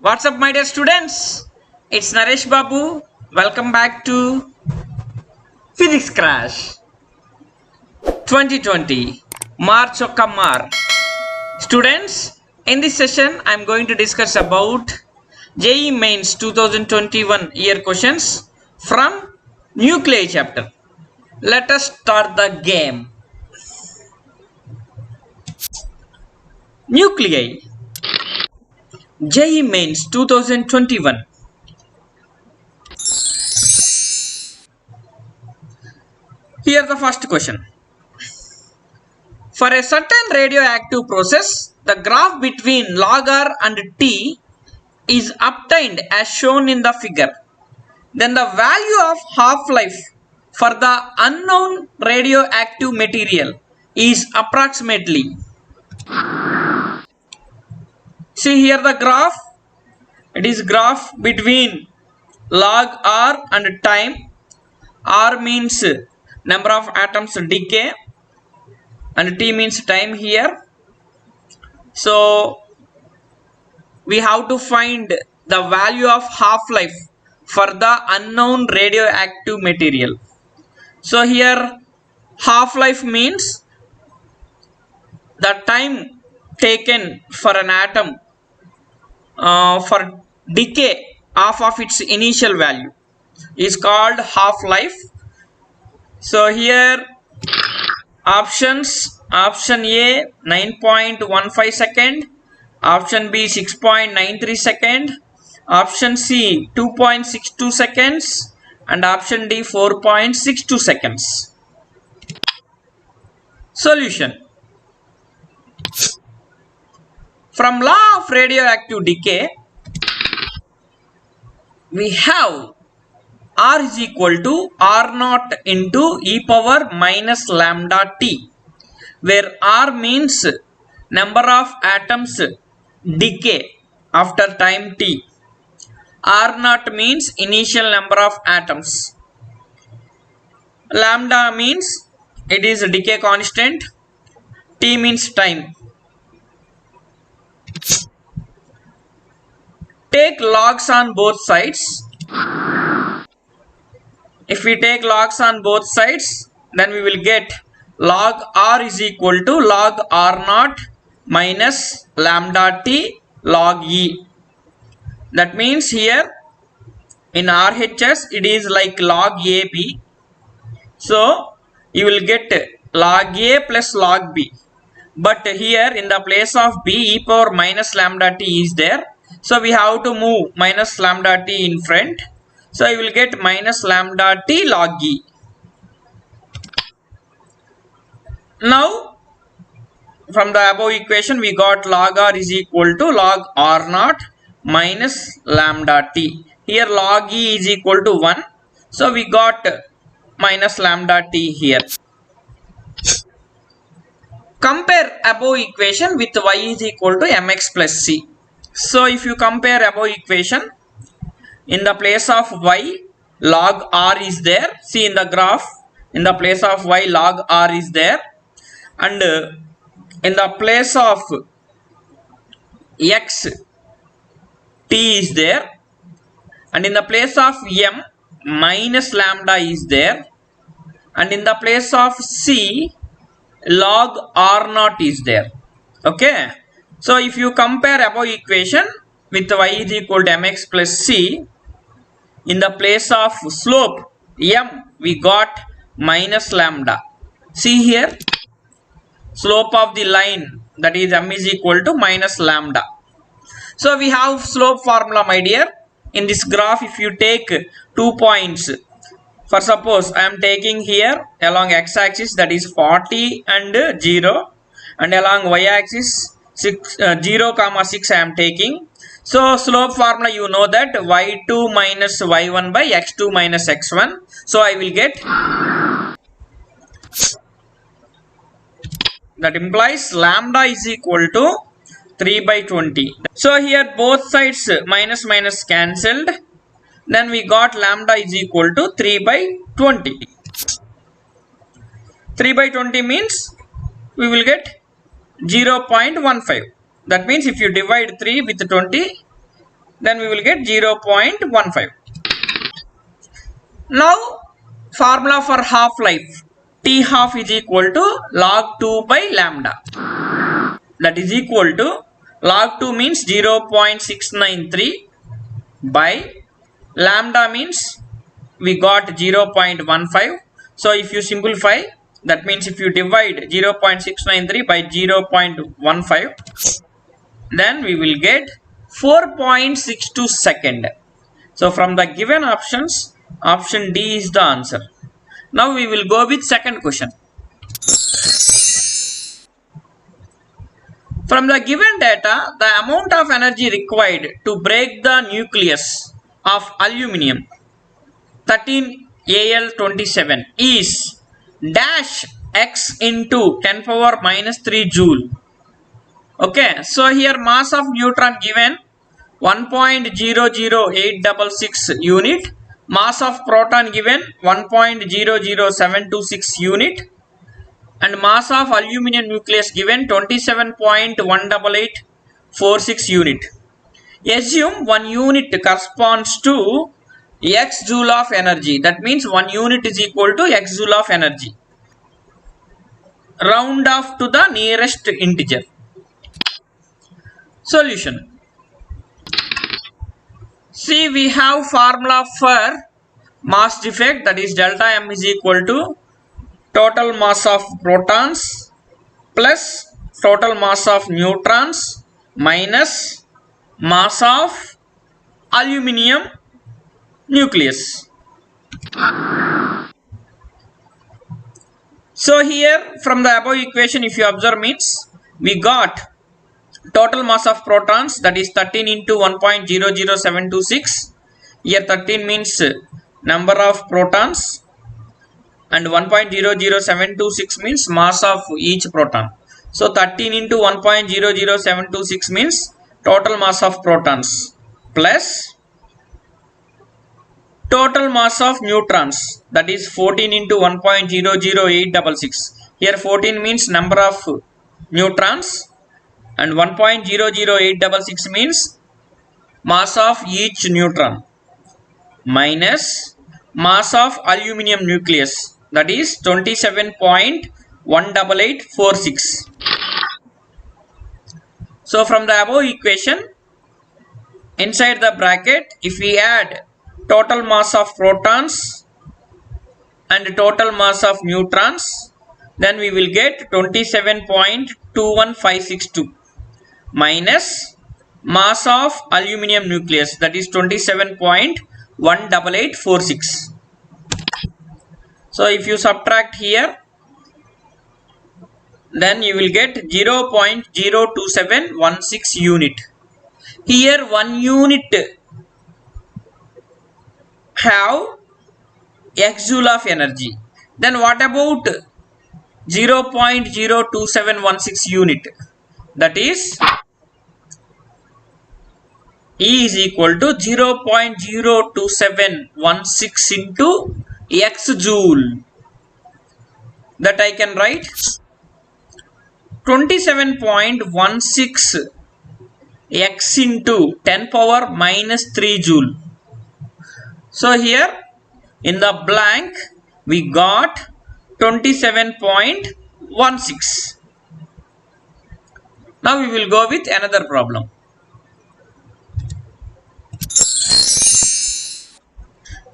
What's up, my dear students? It's NARESH BABU. Welcome back to Physics Crash 2020 March Okamar. Students, in this session, I'm going to discuss about JEE Mains 2021 year questions from NUCLEI chapter. Let us start the game. NUCLEI JEE Mains 2021. Here the first question. For a certain radioactive process, the graph between log R and T is obtained as shown in the figure. Then the value of half-life for the unknown radioactive material is approximately. See here the graph. It is graph between log R and time. R means number of atoms decay and T means time here. So we have to find the value of half-life for the unknown radioactive material. So here half-life means the time taken for an atom for decay of its initial value is called half-life. So here options: option A 9.15 second, option B 6.93 second, option C 2.62 seconds, and option D 4.62 seconds. Solution: from law of radioactive decay, we have R is equal to R naught into e power minus lambda T, where R means number of atoms decay after time T. R naught means initial number of atoms. Lambda means it is a decay constant. T means time. Take logs on both sides. If we take logs on both sides, then we will get log R is equal to log R naught minus lambda T log E. That means here in RHS it is like log AB. So you will get log A plus log B. But here in the place of B, e power minus lambda T is there. So we have to move minus lambda T in front. So I will get minus lambda T log E. Now from the above equation we got log R is equal to log R naught minus lambda T. Here log E is equal to 1. So we got minus lambda T here. Compare above equation with y is equal to mx plus c. So if you compare above equation, in the place of y, log R is there. See in the graph, in the place of y, log R is there. And in the place of x, T is there. And in the place of m, minus lambda is there. And in the place of c, log R naught is there. Okay. So if you compare above equation with y is equal to mx plus c, in the place of slope m we got minus lambda. See here, slope of the line, that is m is equal to minus lambda. So we have slope formula, my dear. In this graph, if you take 2 points, for suppose I am taking here along x-axis, that is 40 and 0, and along y-axis 0 comma 6 I am taking. So slope formula you know that y2 minus y1 by x2 minus x1. So I will get, that implies lambda is equal to 3 by 20. So here both sides minus minus cancelled. Then we got lambda is equal to 3 by 20. 3 by 20 means we will get 0.15. That means if you divide 3 with 20, then we will get 0.15. Now formula for half life, T half is equal to log 2 by lambda, that is equal to log 2 means 0.693 by lambda means we got 0.15. so if you simplify, that means if you divide 0.693 by 0.15, then we will get 4.62 second. So from the given options, option D is the answer. Now we will go with second question. From the given data, the amount of energy required to break the nucleus of aluminium 13Al27 is dash x into 10 power minus 3 joule. Okay, so here mass of neutron given 1.00866 unit, mass of proton given 1.00726 unit, and mass of aluminum nucleus given 27.18846 unit. Assume 1 unit corresponds to x joule of energy, that means 1 unit is equal to x joule of energy. Round off to the nearest integer. Solution. See, we have formula for mass defect, that is delta M is equal to total mass of protons plus total mass of neutrons minus mass of aluminium nucleus. So here from the above equation, if you observe, means we got total mass of protons, that is 13 into 1.00726. Here 13 means number of protons and 1.00726 means mass of each proton. So 13 into 1.00726 means total mass of protons plus total mass of neutrons, that is 14 into 1.00866. Here 14 means number of neutrons and 1.00866 means mass of each neutron minus mass of aluminium nucleus, that is 27.18846. So from the above equation, inside the bracket, if we add total mass of protons and total mass of neutrons, then we will get 27.21562 minus mass of aluminium nucleus, that is 27.18846. So if you subtract here, then you will get 0.02716 unit. Here 1 unit have x joule of energy. Then what about 0.02716 unit? That is E is equal to 0.02716 into x joule. That I can write 27.16 x into 10 power minus 3 joule. So here in the blank we got 27.16. Now we will go with another problem.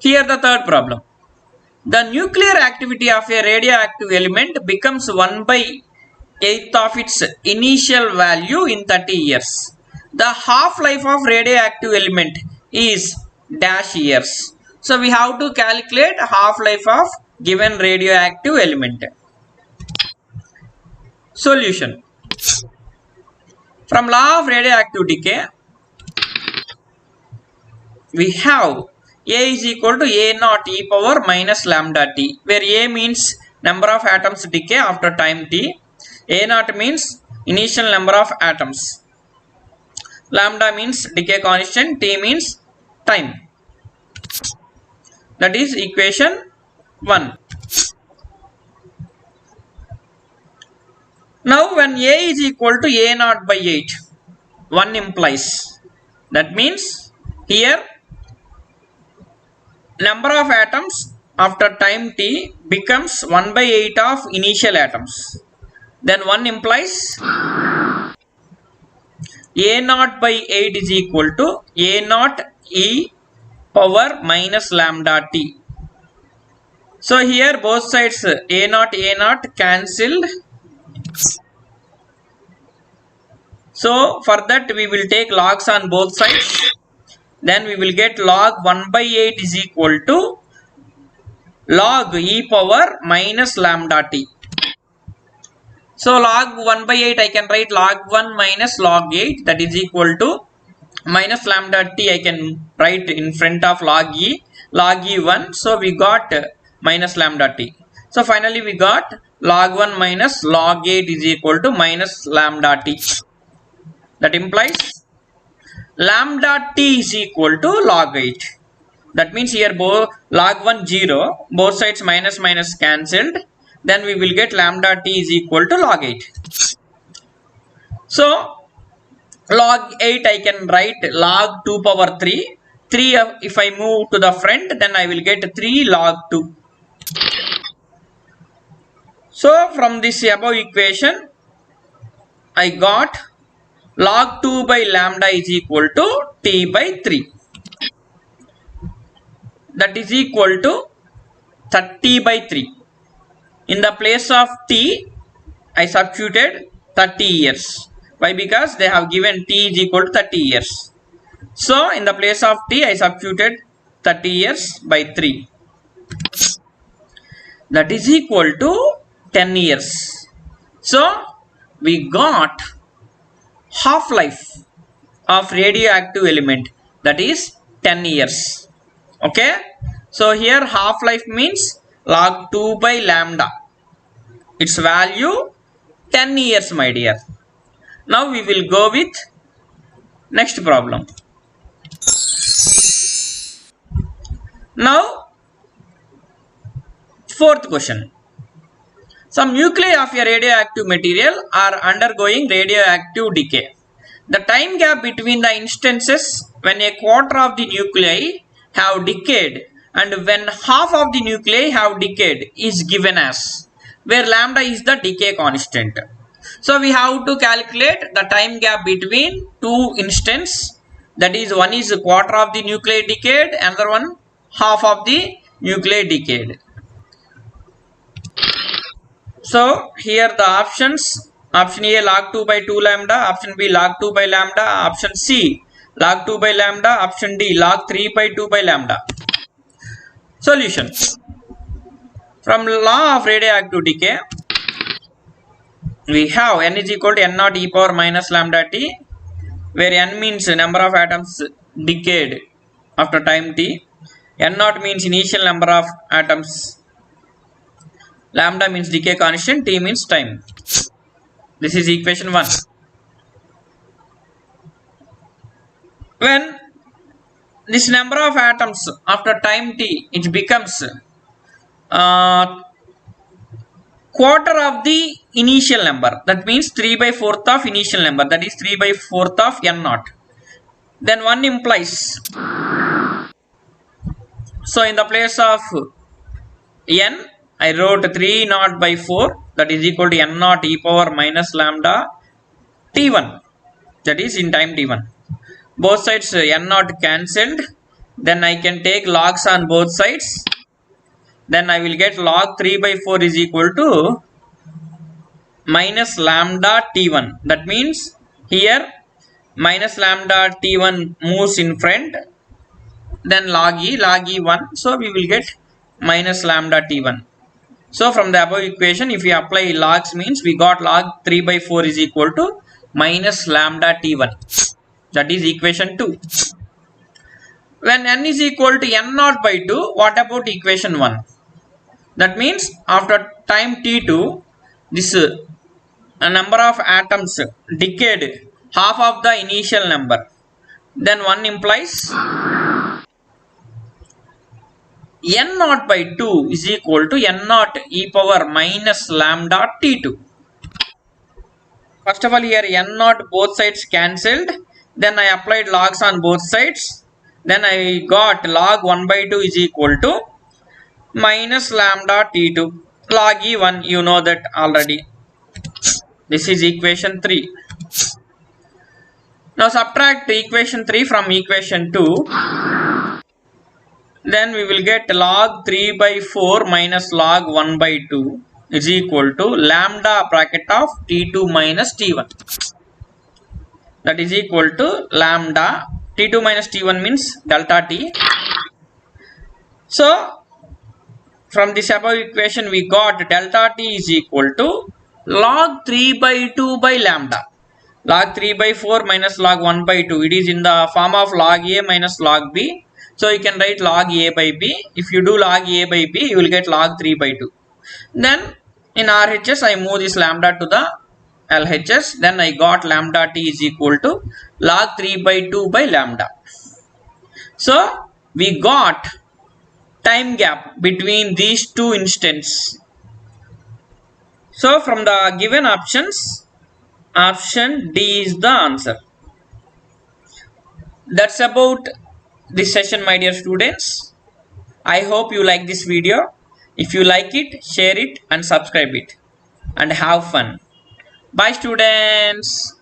Here the third problem. The nuclear activity of a radioactive element becomes 1/8 of its initial value in 30 years. The half-life of radioactive element is dash years. So we have to calculate half-life of given radioactive element. Solution. From law of radioactive decay, we have A is equal to A naught e power minus lambda t, where A means number of atoms decay after time t, A naught means initial number of atoms, lambda means decay constant, t means time. That is equation 1. Now when A is equal to A naught by 8, 1 implies. That means Here number of atoms after time t becomes 1 by 8 of initial atoms. Then 1 implies a naught by 8 is equal to a naught e power minus lambda t. So here both sides a naught cancelled. So for that we will take logs on both sides. Then we will get log 1 by 8 is equal to log e power minus lambda t. So log 1 by 8 I can write log 1 minus log 8, that is equal to minus lambda t I can write in front of log e 1. So we got minus lambda t. So finally we got log 1 minus log 8 is equal to minus lambda t. That implies lambda t is equal to log 8. That means here both log 1 0, both sides minus minus cancelled. Then we will get lambda t is equal to log 8. So log 8 I can write log 2 power 3. 3 if I move to the front, then I will get 3 log 2. So from this above equation I got log 2 by lambda is equal to t by 3. That is equal to 30 by 3. In the place of t, I substituted 30 years. Why? Because they have given t is equal to 30 years. So in the place of t, I substituted 30 years by 3. That is equal to 10 years. So we got half-life of radioactive element, that is 10 years. Okay. So here half-life means log 2 by lambda. Its value 10 years, my dear. Now we will go with next problem. Now fourth question. Some nuclei of a radioactive material are undergoing radioactive decay. The time gap between the instances when a quarter of the nuclei have decayed and when half of the nuclei have decayed is given as, where lambda is the decay constant. So we have to calculate the time gap between two instances, that is, one is a quarter of the nuclei decayed, another one half of the nuclei decayed. So here the options: option A log 2 by 2 lambda, option B log 2 by lambda, option C log 2 by lambda, option D log 3 by 2 by lambda. Solution: from law of radioactive decay, we have n is equal to n naught e power minus lambda t, where n means number of atoms decayed after time t, n naught means initial number of atoms, lambda means decay constant, t means time. This is equation 1. When this number of atoms after time t, it becomes quarter of the initial number, that means 3 by 4th of initial number, that is 3 by 4th of n naught. Then 1 implies, so in the place of n, I wrote 3 naught by 4, that is equal to n naught e power minus lambda t1, that is in time t1. Both sides n naught cancelled, then I can take logs on both sides. Then I will get log 3 by 4 is equal to minus lambda t1. That means here minus lambda t1 moves in front, then log e 1. So we will get minus lambda t1. So from the above equation, if we apply logs, means we got log 3 by 4 is equal to minus lambda t1. That is equation 2. When n is equal to n naught by 2, what about equation 1? That means after time t2, this number of atoms decayed half of the initial number. Then 1 implies n naught by 2 is equal to n naught e power minus lambda t2. First of all, here n naught both sides cancelled. Then I applied logs on both sides. then I got log 1 by 2 is equal to minus lambda t2 log e1, you know that already. This is equation 3. Now subtract equation 3 from equation 2. Then we will get log 3 by 4 minus log 1 by 2 is equal to lambda bracket of t2 minus t1. That is equal to lambda t2 minus t1 means delta t. So from this above equation we got delta t is equal to log 3 by 2 by lambda. Log 3 by 4 minus log 1 by 2. It is in the form of log a minus log b. So you can write log a by b. If you do log a by b, you will get log 3 by 2. Then in RHS, I move this lambda to the LHS. Then I got lambda t is equal to log 3 by 2 by lambda. So we got time gap between these two instants. So from the given options, option D is the answer. That's about this session, my dear students. I hope you like this video. If you like it, share it and subscribe it and have fun. Bye students.